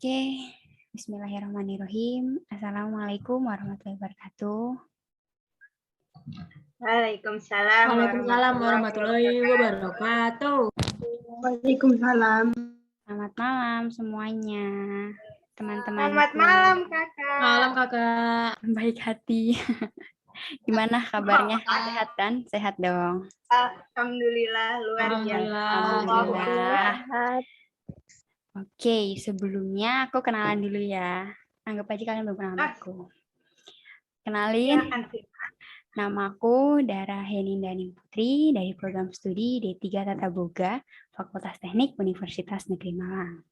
Oke, Bismillahirrahmanirrahim. Assalamualaikum warahmatullahi wabarakatuh. Waalaikumsalam warahmatullahi wabarakatuh. Waalaikumsalam. Selamat malam semuanya, teman-teman. Selamat malam, Kakak. Malam, Kakak. Baik hati. Gimana kabarnya? Sehat kan? Sehat dong. Alhamdulillah, luar biasa. Alhamdulillah. Oke, sebelumnya aku kenalan dulu ya. Anggap aja kalian belum kenal aku. Kenalin, namaku Dara Henindani Putri dari program studi D3 Tata Boga, Fakultas Teknik Universitas Negeri Malang.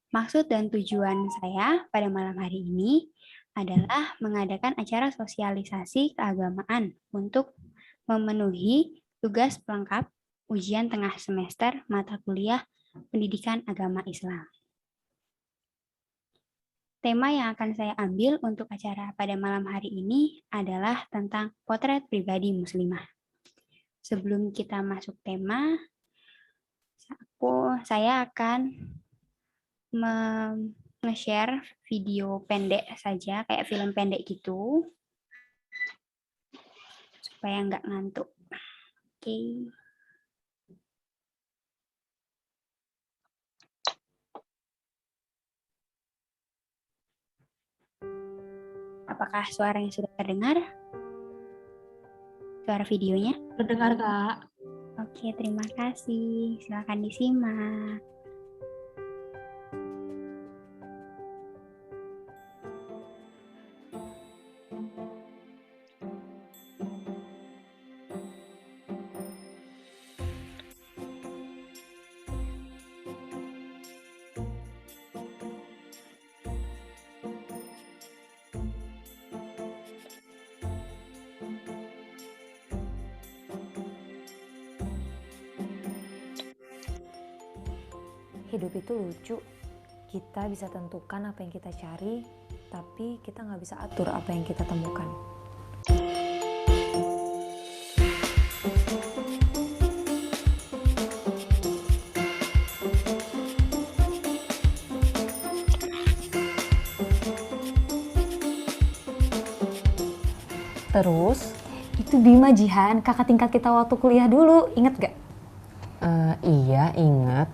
Maksud dan tujuan saya pada malam hari ini adalah mengadakan acara sosialisasi keagamaan untuk memenuhi tugas pelengkap ujian tengah semester mata kuliah Pendidikan Agama Islam. Tema yang akan saya ambil untuk acara pada malam hari ini adalah tentang potret pribadi muslimah. Sebelum kita masuk tema, saya akan nge-share video pendek saja, kayak film pendek gitu, supaya nggak ngantuk. Oke. Apakah suaranya sudah terdengar? Suara videonya? Terdengar, Kak. Oke, terima kasih. Silakan disimak. Hidup itu lucu, kita bisa tentukan apa yang kita cari, tapi kita nggak bisa atur apa yang kita temukan. Terus, itu Bima Jihan, kakak tingkat kita waktu kuliah dulu, inget gak? Iya, ingat.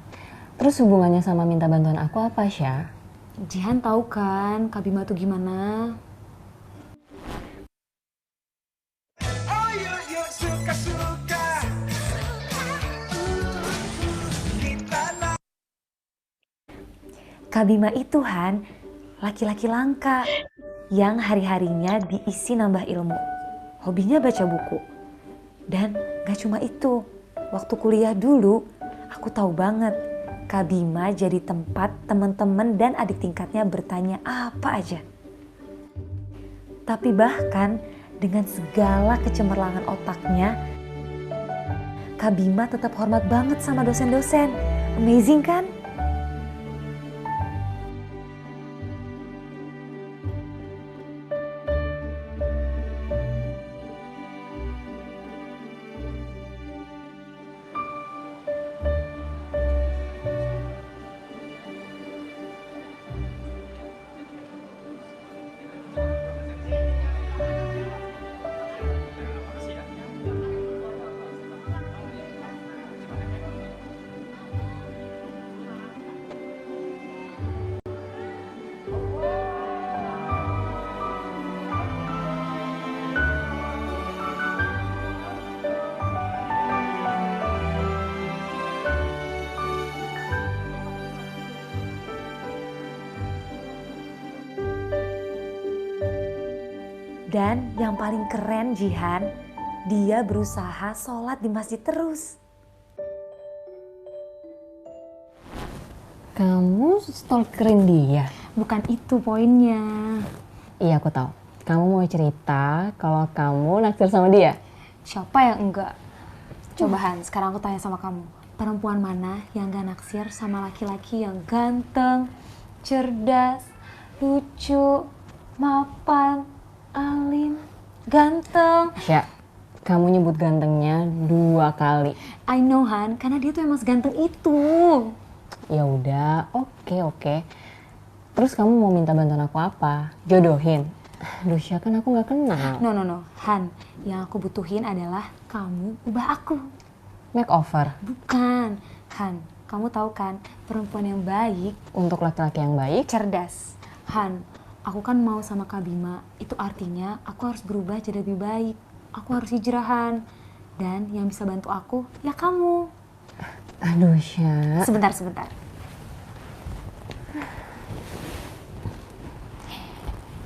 Terus hubungannya sama minta bantuan aku apa, Syah? Jihan tahu kan Kak Bima tuh gimana? Kak Bima itu Han, laki-laki langka yang hari-harinya diisi nambah ilmu. Hobinya baca buku. Dan gak cuma itu, waktu kuliah dulu aku tahu banget Kak Bima jadi tempat teman-teman dan adik tingkatnya bertanya apa aja. Tapi bahkan dengan segala kecemerlangan otaknya, Kak Bima tetap hormat banget sama dosen-dosen. Amazing kan? Dan yang paling keren Jihan, dia berusaha sholat di masjid terus. Kamu stalkerin dia? Bukan itu poinnya. Iya, aku tahu. Kamu mau cerita kalau kamu naksir sama dia? Siapa yang enggak? Coba Han, sekarang aku tanya sama kamu. Perempuan mana yang gak naksir sama laki-laki yang ganteng, cerdas, lucu, mapan, alim, ganteng? Ya, kamu nyebut gantengnya 2 kali. I know Han, karena dia tuh emang seganteng itu. Ya udah, oke. Terus kamu mau minta bantuan aku apa? Jodohin? Duh, Syah, kan aku nggak kenal. No. Han, yang aku butuhin adalah kamu ubah aku. Makeover? Bukan. Han, kamu tahu kan, perempuan yang baik, Untuk laki-laki yang baik? cerdas. Han, aku kan mau sama Kak Bima. Itu artinya aku harus berubah jadi lebih baik. Aku harus hijrah, Han. Dan yang bisa bantu aku, ya kamu. Aduh, Syah. Sebentar.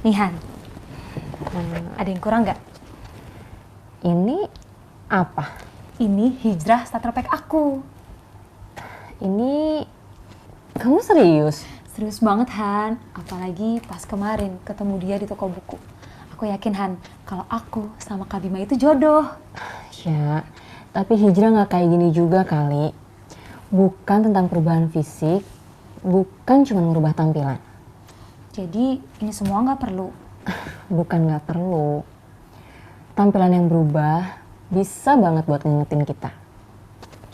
Nih, Han. Ada yang kurang nggak? Ini apa? Ini hijrah starter pack aku. Ini kamu serius? Serius banget, Han. Apalagi pas kemarin ketemu dia di toko buku. Aku yakin, Han, kalau aku sama Kak Bima itu jodoh. Syah, tapi hijrah nggak kayak gini juga kali. Bukan tentang perubahan fisik, bukan cuma merubah tampilan. Jadi ini semua nggak perlu. Bukan nggak perlu. Tampilan yang berubah bisa banget buat ngingetin kita.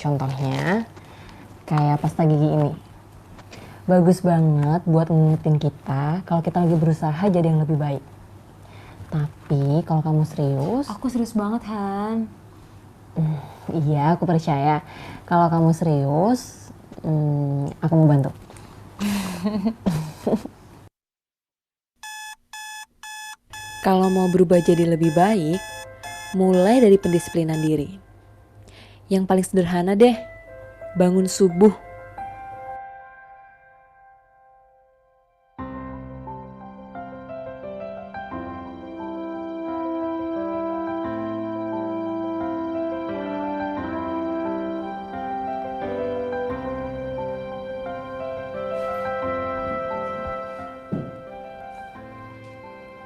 Contohnya, kayak pasta gigi ini. Bagus banget buat ngingetin kita kalau kita lagi berusaha jadi yang lebih baik. Tapi kalau kamu serius, Aku serius banget, Han. iya aku percaya. Kalau kamu serius, aku mau bantu. Kalau mau berubah jadi lebih baik, mulai dari pendisiplinan diri. Yang paling sederhana deh, bangun subuh.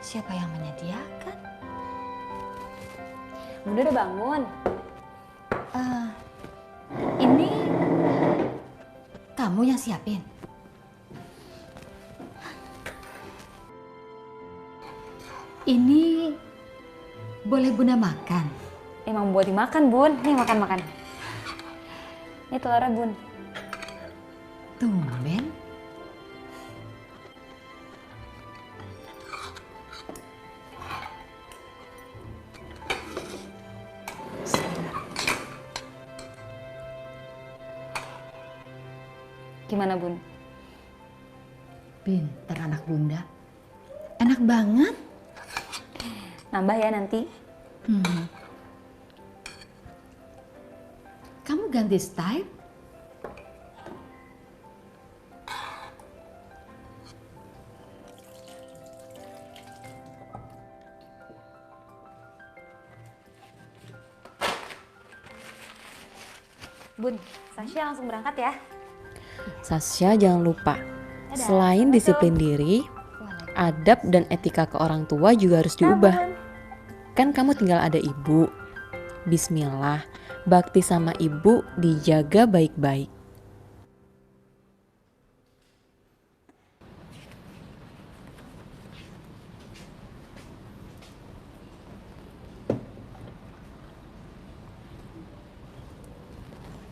Siapa yang menyediakan? Bunda udah bangun. Ini kamu yang siapin? Ini boleh Bunda makan? Emang buat dimakan, Bun. Nih, makan. Ini telurnya, Bun. Tumben. Gimana, Bun? Pinter anak Bunda. Enak banget. Nambah ya nanti. Kamu ganti style? Bun, Sasha langsung berangkat ya. Sasha jangan lupa, selain disiplin diri, adab dan etika ke orang tua juga harus diubah. Kan kamu tinggal ada ibu. Bismillah, bakti sama ibu dijaga baik-baik.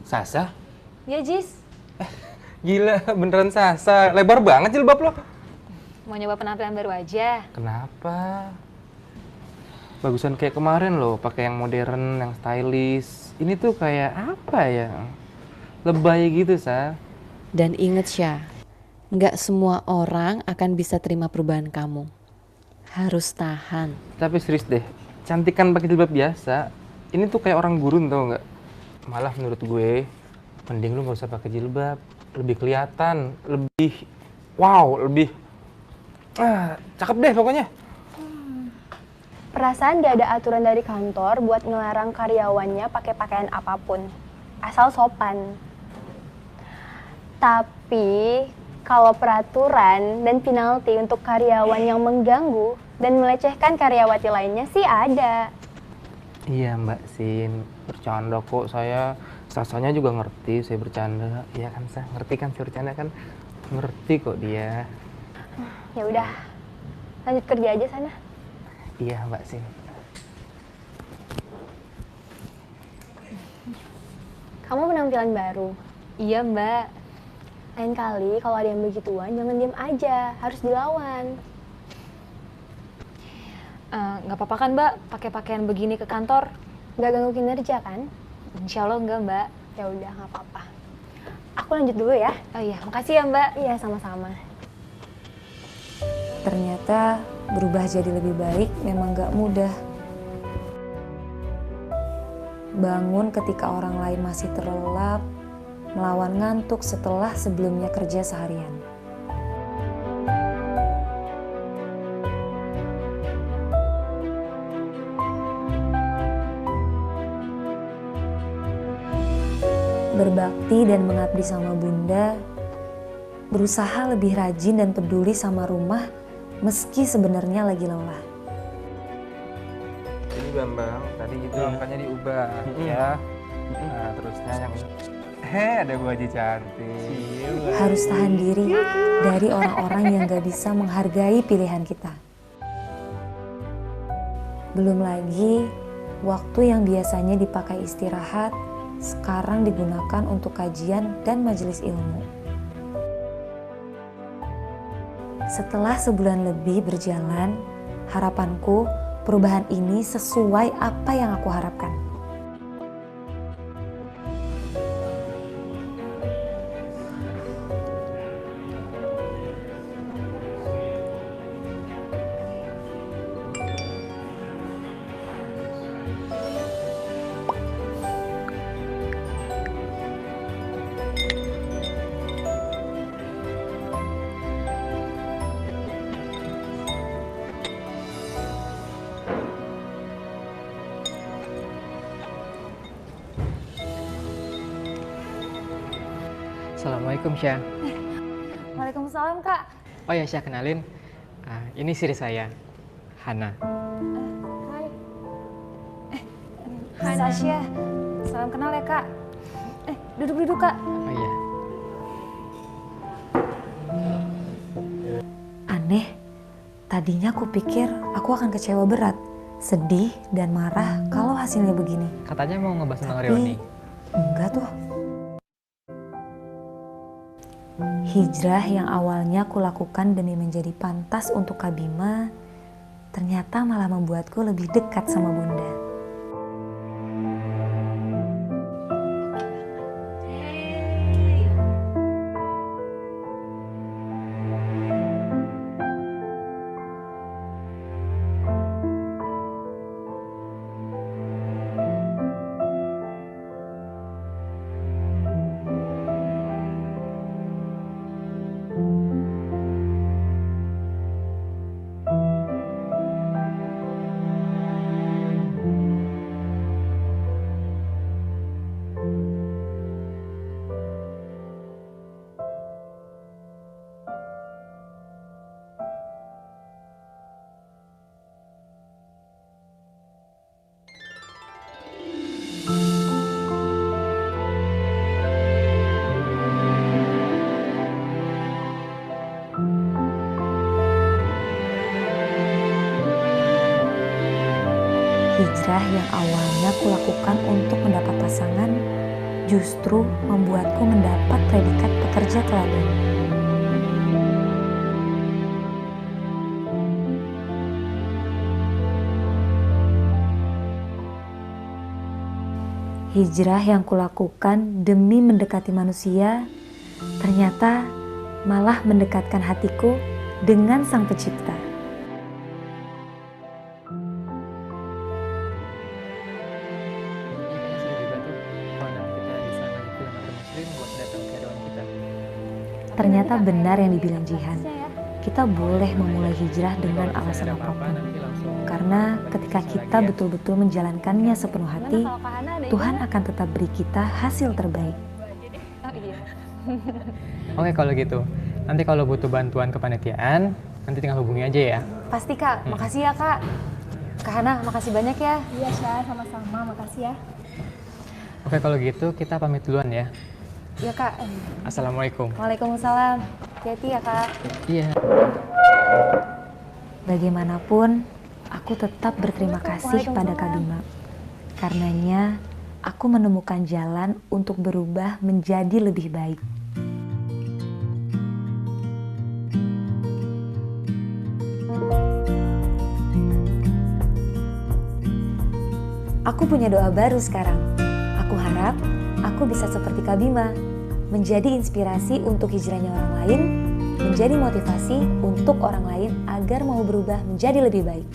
Sasa? Ya, Jis. Gila, beneran Sasa. Lebar banget jilbab lo. Mau nyoba penampilan baru aja. Kenapa? Bagusan kayak kemarin loh, pakai yang modern, yang stylish. Ini tuh kayak apa ya? Lebay gitu, Sa. Dan inget Syah, nggak semua orang akan bisa terima perubahan kamu. Harus tahan. Tapi serius deh, cantikan pakai jilbab biasa. Ini tuh kayak orang gurun tau nggak? Malah menurut gue, mending lu nggak usah pakai jilbab. Lebih kelihatan, lebih wow, lebih cakep deh pokoknya. Perasaan gak ada aturan dari kantor buat ngelarang karyawannya pakai pakaian apapun, asal sopan. Tapi kalau peraturan dan penalti untuk karyawan yang mengganggu dan melecehkan karyawati lainnya sih ada. Iya Mbak Sin, bercanda kok saya. Sasanya juga ngerti saya bercanda. Iya kan Sa, ngerti kan saya bercanda kan? Ngerti kok dia. Ya udah, lanjut kerja aja sana. Iya Mbak Sin. Kamu penampilan baru. Iya, Mbak. Lain kali kalau ada yang begituan jangan diam aja, harus dilawan. Nggak apa-apa kan Mbak, pakai pakaian begini ke kantor? Nggak ganggu kinerja kan? Insya Allah enggak Mbak. Ya udah, nggak apa-apa. Aku lanjut dulu ya. Oh iya, makasih ya Mbak. Iya, sama-sama. Ternyata berubah jadi lebih baik memang gak mudah. Bangun ketika orang lain masih terlelap, melawan ngantuk setelah sebelumnya kerja seharian. Berbakti dan mengabdi sama Bunda, berusaha lebih rajin dan peduli sama rumah meski sebenarnya lagi lelah. Jadi Bambang, tadi itu angkanya diubah ya. Nah, terusnya yang ada Bu Haji cantik. Harus tahan diri dari orang-orang yang gak bisa menghargai pilihan kita. Belum lagi, waktu yang biasanya dipakai istirahat, sekarang digunakan untuk kajian dan majelis ilmu. Setelah sebulan lebih berjalan, harapanku perubahan ini sesuai apa yang aku harapkan. Assalamualaikum Syah. Waalaikumsalam Kak. Oh ya Syah, kenalin. Ini istri saya, Hana. Hai Sasya, salam kenal ya Kak. Duduk-duduk Kak. Oh iya. Aneh, tadinya aku pikir aku akan kecewa berat, sedih dan marah kalau hasilnya begini. Katanya mau ngebahas tentang Tapi reuni. enggak tuh. Hijrah yang awalnya kulakukan demi menjadi pantas untuk Kak Bima, ternyata malah membuatku lebih dekat sama Bunda. Hijrah yang awalnya kulakukan untuk mendapat pasangan, justru membuatku mendapat predikat pekerja teladan. Hijrah yang kulakukan demi mendekati manusia, ternyata malah mendekatkan hatiku dengan Sang Pencipta. Ternyata benar yang dibilang Jihan, kita boleh memulai hijrah dengan alasan apapun. Karena ketika kita betul-betul menjalankannya sepenuh hati, Tuhan akan tetap beri kita hasil terbaik. Oke kalau gitu, nanti kalau butuh bantuan kepanitiaan, nanti tinggal hubungi aja ya. Pasti Kak, makasih ya Kak. Kak Hana, makasih banyak ya. Iya Syah, sama-sama. Makasih ya. Oke kalau gitu, kita pamit duluan ya. Iya Kak. Assalamualaikum. Waalaikumsalam. Hati-hati ya Kak. Iya. Bagaimanapun, aku tetap berterima kasih pada Kak Bima. Karenanya, aku menemukan jalan untuk berubah menjadi lebih baik. Aku punya doa baru sekarang. Aku harap aku bisa seperti Kak Bima, menjadi inspirasi untuk hijrahnya orang lain, menjadi motivasi untuk orang lain agar mau berubah menjadi lebih baik.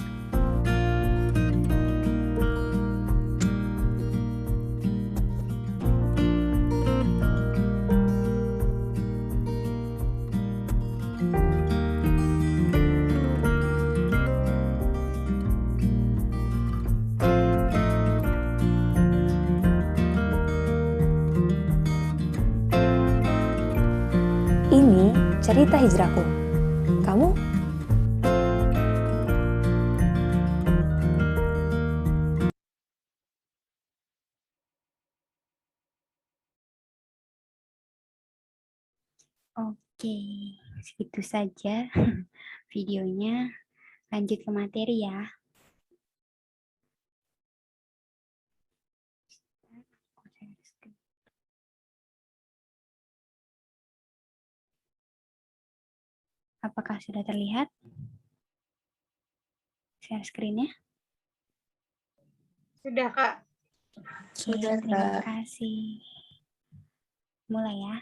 Ini cerita hijrahku. Kamu? Oke, segitu saja videonya. Lanjut ke materi ya. Apakah sudah terlihat share screen-nya? Sudah, Kak. Sudah, terima kasih. Mulai ya.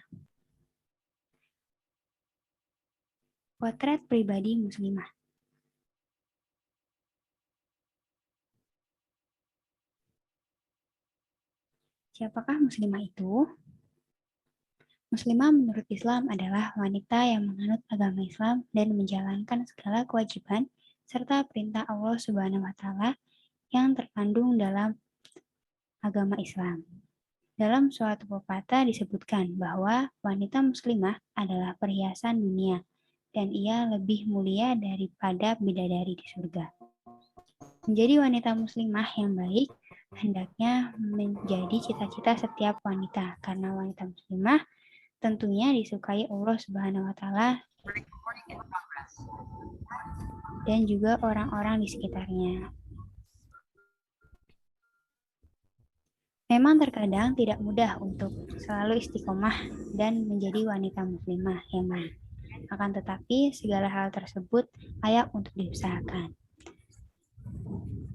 Potret pribadi muslimah. Siapakah muslimah itu? Muslimah menurut Islam adalah wanita yang menganut agama Islam dan menjalankan segala kewajiban serta perintah Allah Subhanahu wa taala yang terkandung dalam agama Islam. Dalam suatu pepatah disebutkan bahwa wanita muslimah adalah perhiasan dunia dan ia lebih mulia daripada bidadari di surga. Menjadi wanita muslimah yang baik hendaknya menjadi cita-cita setiap wanita karena wanita muslimah tentunya disukai Allah Subhanahu wa taala dan juga orang-orang di sekitarnya. Memang terkadang tidak mudah untuk selalu istiqomah dan menjadi wanita muslimah yang baik. Akan tetapi segala hal tersebut layak untuk diusahakan.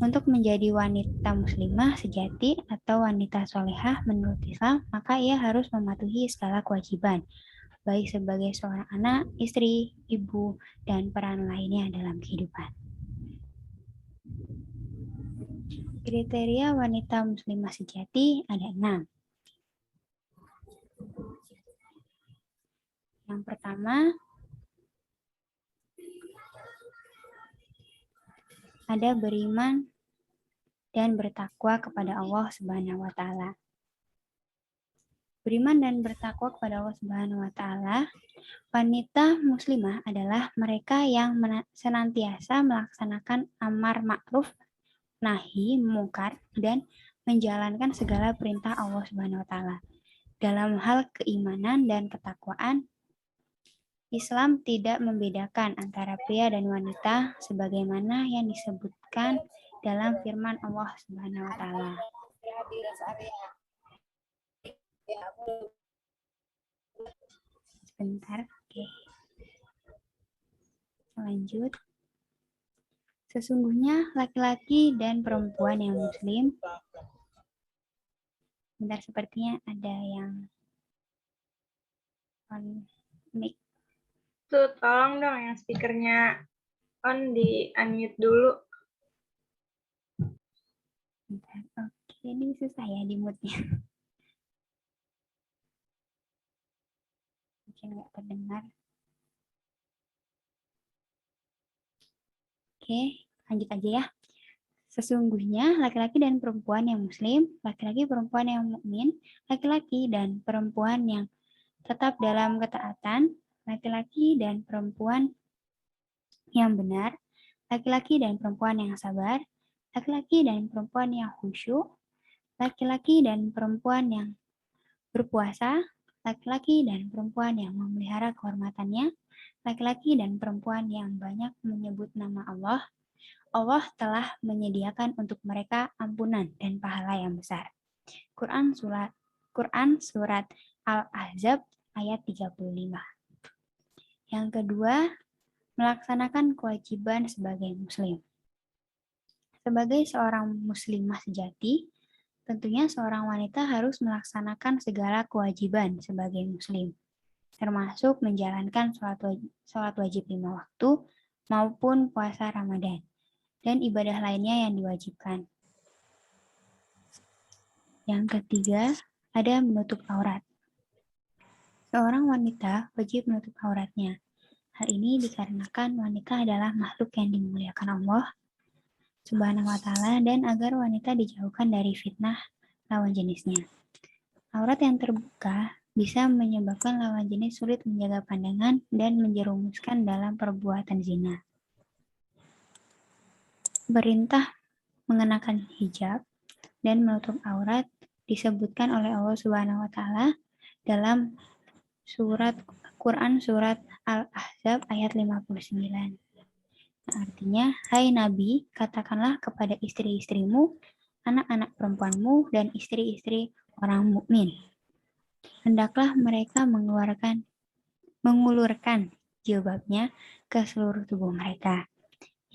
Untuk menjadi wanita muslimah sejati atau wanita solehah menurut Islam, maka ia harus mematuhi segala kewajiban, baik sebagai seorang anak, istri, ibu, dan peran lainnya dalam kehidupan. Kriteria wanita muslimah sejati ada 6. Yang pertama, ada beriman dan bertakwa kepada Allah Subhanahu wa taala. Beriman dan bertakwa kepada Allah Subhanahu wa taala, wanita muslimah adalah mereka yang senantiasa melaksanakan amar ma'ruf, nahi mungkar, dan menjalankan segala perintah Allah Subhanahu wa taala. Dalam hal keimanan dan ketakwaan, Islam tidak membedakan antara pria dan wanita sebagaimana yang disebutkan dalam firman Allah Subhanahu wa taala. Sebentar, oke. Lanjut. Sesungguhnya laki-laki dan perempuan yang muslim. Bentar, sepertinya ada yang on mic. Tuh, tolong dong yang speakernya on di unmute dulu. Bentar, oke, ini susah ya di mute-nya. Mungkin nggak terdengar. Oke, lanjut aja ya. Sesungguhnya laki-laki dan perempuan yang muslim, laki-laki perempuan yang mukmin, laki-laki dan perempuan yang tetap dalam ketaatan, laki-laki dan perempuan yang benar, laki-laki dan perempuan yang sabar, laki-laki dan perempuan yang khusyuk, laki-laki dan perempuan yang berpuasa, laki-laki dan perempuan yang memelihara kehormatannya, laki-laki dan perempuan yang banyak menyebut nama Allah. Allah telah menyediakan untuk mereka ampunan dan pahala yang besar. Quran surat Al-Ahzab ayat 35. Yang kedua, melaksanakan kewajiban sebagai muslim. Sebagai seorang muslimah sejati, tentunya seorang wanita harus melaksanakan segala kewajiban sebagai muslim, termasuk menjalankan sholat wajib 5 waktu maupun puasa Ramadan, dan ibadah lainnya yang diwajibkan. Yang ketiga, ada menutup aurat. Seorang wanita wajib menutup auratnya. Hal ini dikarenakan wanita adalah makhluk yang dimuliakan Allah Subhanahu wa Ta'ala, dan agar wanita dijauhkan dari fitnah lawan jenisnya. Aurat yang terbuka bisa menyebabkan lawan jenis sulit menjaga pandangan dan menjerumuskan dalam perbuatan zina. Perintah mengenakan hijab dan menutup aurat disebutkan oleh Allah Subhanahu wa Ta'ala dalam Quran surat Al-Ahzab ayat 59. Artinya, hai Nabi, katakanlah kepada istri-istrimu, anak-anak perempuanmu, dan istri-istri orang mukmin. Hendaklah mereka mengulurkan jilbabnya ke seluruh tubuh mereka.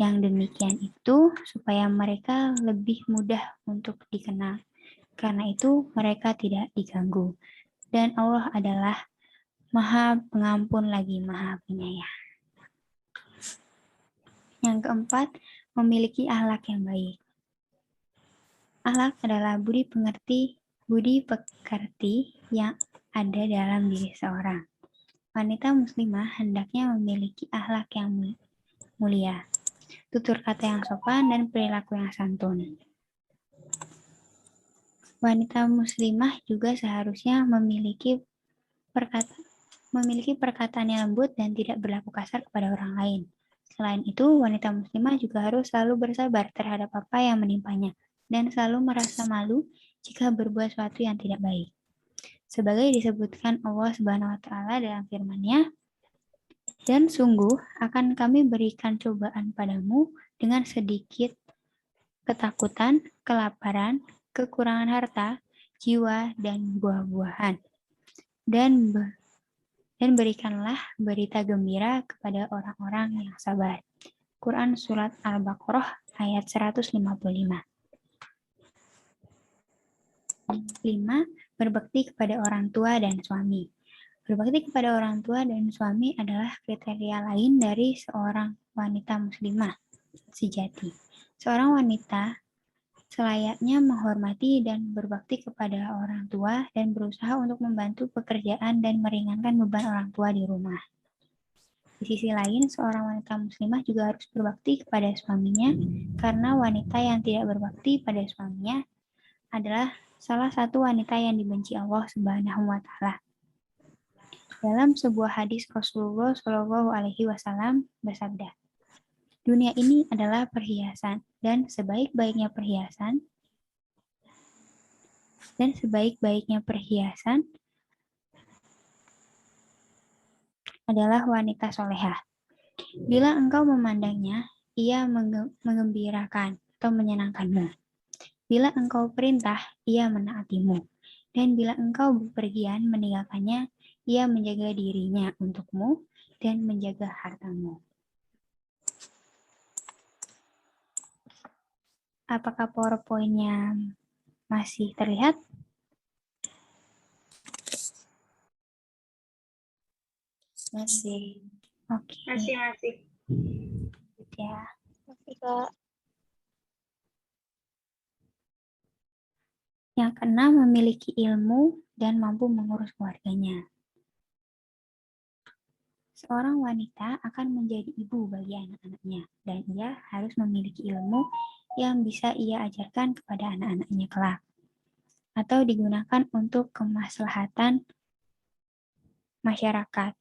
Yang demikian itu supaya mereka lebih mudah untuk dikenal. Karena itu mereka tidak diganggu. Dan Allah adalah Maha Pengampun lagi Maha Penyayang. Yang keempat, memiliki akhlak yang baik. Akhlak adalah budi pekerti yang ada dalam diri seorang. Wanita muslimah hendaknya memiliki akhlak yang mulia, tutur kata yang sopan, dan perilaku yang santun. Wanita muslimah juga seharusnya memiliki perkataan yang lembut dan tidak berlaku kasar kepada orang lain. Selain itu, wanita muslimah juga harus selalu bersabar terhadap apa yang menimpanya dan selalu merasa malu jika berbuat sesuatu yang tidak baik. Sebagai disebutkan Allah Subhanahu wa Ta'ala dalam firman-Nya, dan sungguh akan kami berikan cobaan padamu dengan sedikit ketakutan, kelaparan, kekurangan harta, jiwa, dan buah-buahan. Dan berikanlah berita gembira kepada orang-orang yang sabar. Quran Surat Al-Baqarah ayat 155. 5. Berbakti kepada orang tua dan suami. Berbakti kepada orang tua dan suami adalah kriteria lain dari seorang wanita muslimah sejati. Seorang wanita selayaknya menghormati dan berbakti kepada orang tua dan berusaha untuk membantu pekerjaan dan meringankan beban orang tua di rumah. Di sisi lain, seorang wanita muslimah juga harus berbakti kepada suaminya, karena wanita yang tidak berbakti pada suaminya adalah salah satu wanita yang dibenci Allah Subhanahu wa Ta'ala. Dalam sebuah hadis, Rasulullah Shallallahu Alaihi Wasallam bersabda, dunia ini adalah perhiasan, dan sebaik-baiknya perhiasan adalah wanita solehah. Bila engkau memandangnya, ia menggembirakan atau menyenangkanmu. Bila engkau perintah, ia menaatimu. Dan bila engkau bepergian meninggalkannya, ia menjaga dirinya untukmu dan menjaga hartamu. Apakah PowerPoint-nya masih terlihat? Masih. Oke. Masih. Ya. Masih, Kak. Yang keenam, memiliki ilmu dan mampu mengurus keluarganya. Seorang wanita akan menjadi ibu bagi anak-anaknya, dan ia harus memiliki ilmu yang bisa ia ajarkan kepada anak-anaknya kelak, atau digunakan untuk kemaslahatan masyarakat.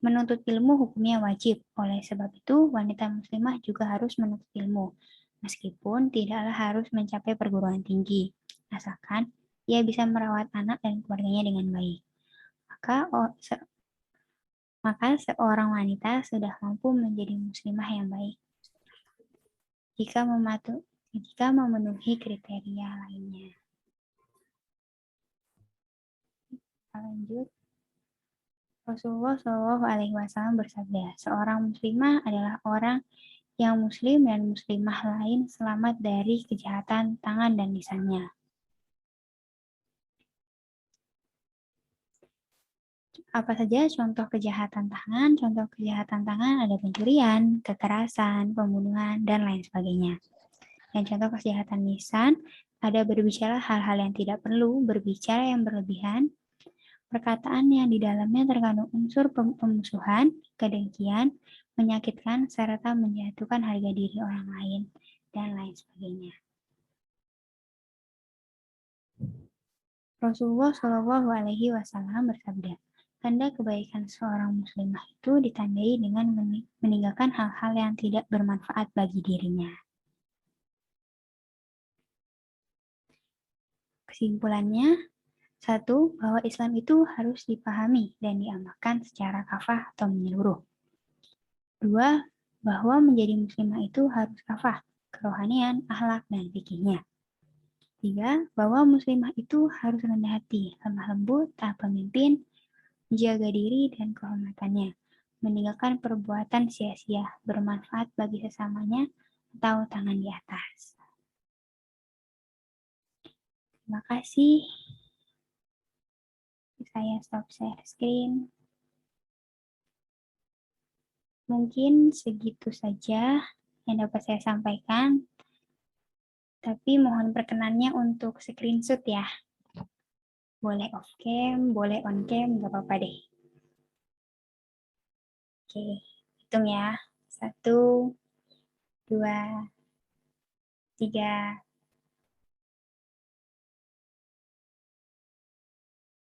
Menuntut ilmu hukumnya wajib, oleh sebab itu wanita muslimah juga harus menuntut ilmu, meskipun tidaklah harus mencapai perguruan tinggi, asalkan ia bisa merawat anak dan keluarganya dengan baik. Maka seorang wanita sudah mampu menjadi muslimah yang baik jika memenuhi kriteria lainnya. Lanjut. Rasulullah Shallallahu Alaihi Wasallam bersabda, seorang muslimah adalah orang yang muslim dan muslimah lain selamat dari kejahatan tangan dan lisannya. Apa saja contoh kejahatan tangan? Contoh kejahatan tangan ada pencurian, kekerasan, pembunuhan, dan lain sebagainya. Dan contoh kejahatan lisan ada berbicara hal-hal yang tidak perlu, berbicara yang berlebihan, perkataan yang di dalamnya terkandung unsur pemusuhan, kedengkian, menyakitkan, serta menjatuhkan harga diri orang lain, dan lain sebagainya. Rasulullah Shallallahu Alaihi Wasallam bersabda, tanda kebaikan seorang muslimah itu ditandai dengan meninggalkan hal-hal yang tidak bermanfaat bagi dirinya. Kesimpulannya, 1. Bahwa Islam itu harus dipahami dan diamalkan secara kafah atau menyeluruh. 2. Bahwa menjadi muslimah itu harus kafah, kerohanian, akhlak, dan fikihnya. 3. Bahwa muslimah itu harus rendah hati, lemah lembut, taat pemimpin, menjaga diri dan kehormatannya, meninggalkan perbuatan sia-sia, bermanfaat bagi sesamanya, atau tangan di atas. Terima kasih. Saya stop share screen. Mungkin segitu saja yang dapat saya sampaikan. Tapi mohon perkenannya untuk screenshot ya. Boleh off cam, boleh on cam, nggak apa-apa deh. Oke, hitung ya. 1, 2, 3,